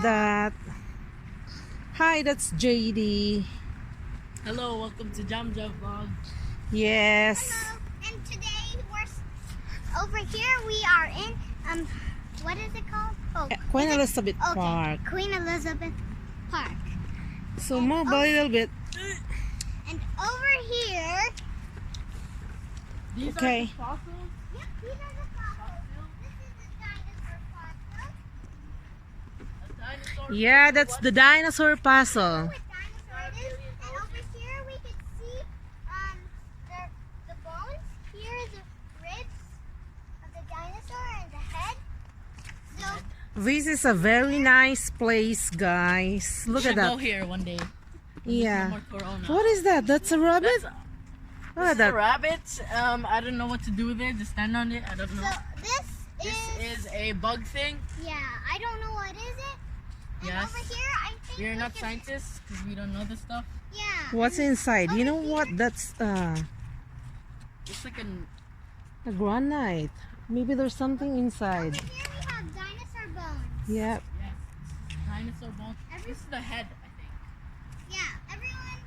that? Hi, that's JD. Hello, welcome to Jam Jam Vlog. Yes. Hello, and today we're over here. We are in what is it called? Oh, Queen Elizabeth okay. Park. Queen Elizabeth Park. So move a little bit. And over here, These Okay. are the fossils. yep, these are the fossils. This is the dinosaur fossil. A dinosaur. Yeah, that's the dinosaur puzzle. What dinosaur it is. And over here we can see the bones. Here is the ribs of the dinosaur and the head. So This is a very nice place, guys. Look at Should go that. here one day. Yeah. No more corona. What is that? That's a rabbit? That's Look at a that. rabbit. I don't know what to do with it. Just stand on it. I don't know. this This is a bug thing. yeah, I don't know what is it. And Yes. over here, I think We're we not can- scientists because we don't know this stuff. Yeah. What's inside? You know what? That's It's like a granite. Maybe there's something inside. Over here we have dinosaur bones. Yeah. yes, dinosaur bone. This is the head, I think. Yeah, everyone.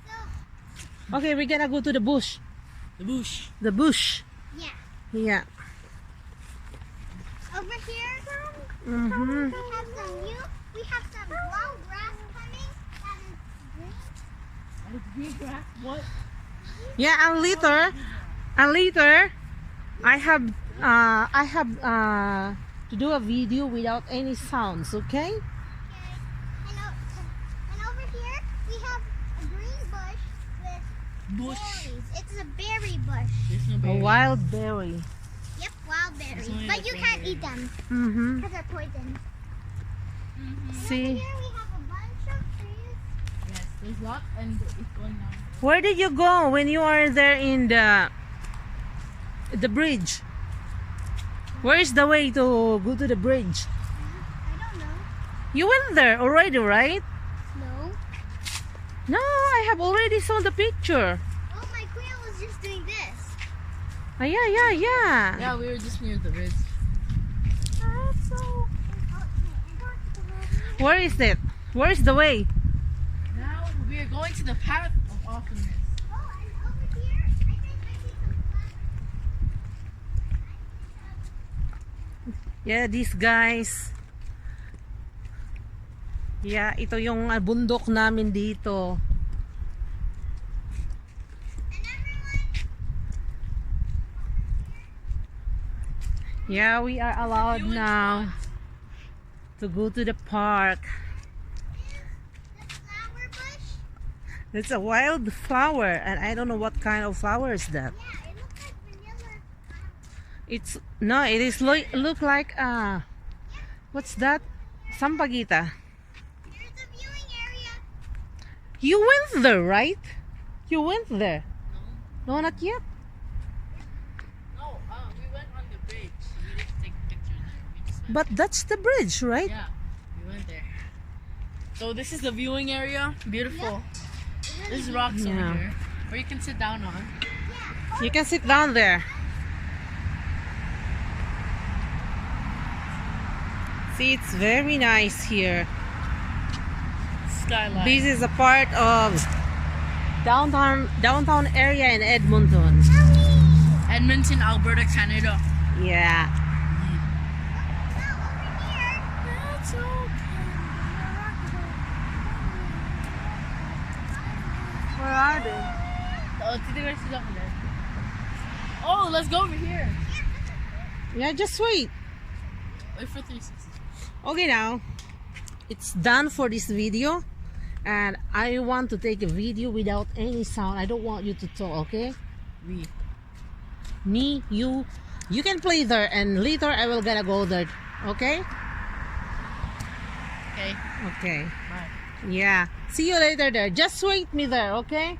So Okay, we're gonna go to the bush. The bush. The bush. yeah, Yeah. over here Mm-hmm. we have some long grass coming that is green. And it's green grass. What? Yeah, and later, I have to do a video without any sounds. Okay? Okay. And over here we have a green bush with Bush. berries. It's a berry bush. There's no A berry. wild berry. Yep, wild berries. only But like you one can't berry. eat them Mm-hmm. because they're poison. See, Here we have a bunch of trees. Yes, there's lots and it's going down. where did you go when you are there in the bridge? Where is the way to go to the bridge? I don't know. You went there already, right? No. No, I have already saw the picture. Oh, my queen was just doing this. Yeah. Yeah, we were just near the ridge. That's so. Where is it? Where is the way? Now we are going to the path of awesomeness. Oh, and over here, I think I see some flowers. Yeah, these guys. Yeah, ito yung bundok namin dito. And everyone, Yeah, we are allowed now to go to the park. the flower bush. It's a wild flower, and I don't know what kind of flower is that. Yeah, it looks like vanilla. It's no, it is look like what's that? Sampaguita. There's a viewing area. You went there, right? You went there. No, not yet. No, we went on the bridge. We didn't take pictures there. We just went. But that's the bridge, right? Yeah, we went there. So this is the viewing area. Beautiful. There's rocks over Yeah. here where you can sit down on. You can sit down there. See, it's very nice here. Skyline. This is a part of downtown area in Edmonton. Edmonton, Alberta, Canada. Yeah. That's Where are they? Oh, let's go over here. Yeah, just wait. Wait for 360. Okay, now it's done for this video, and I want to take a video without any sound. I don't want you to talk, okay? Me, you can play there, and later I will gonna go there, okay? Okay. Okay. Bye. Yeah. See you later there. Just wait me there, okay?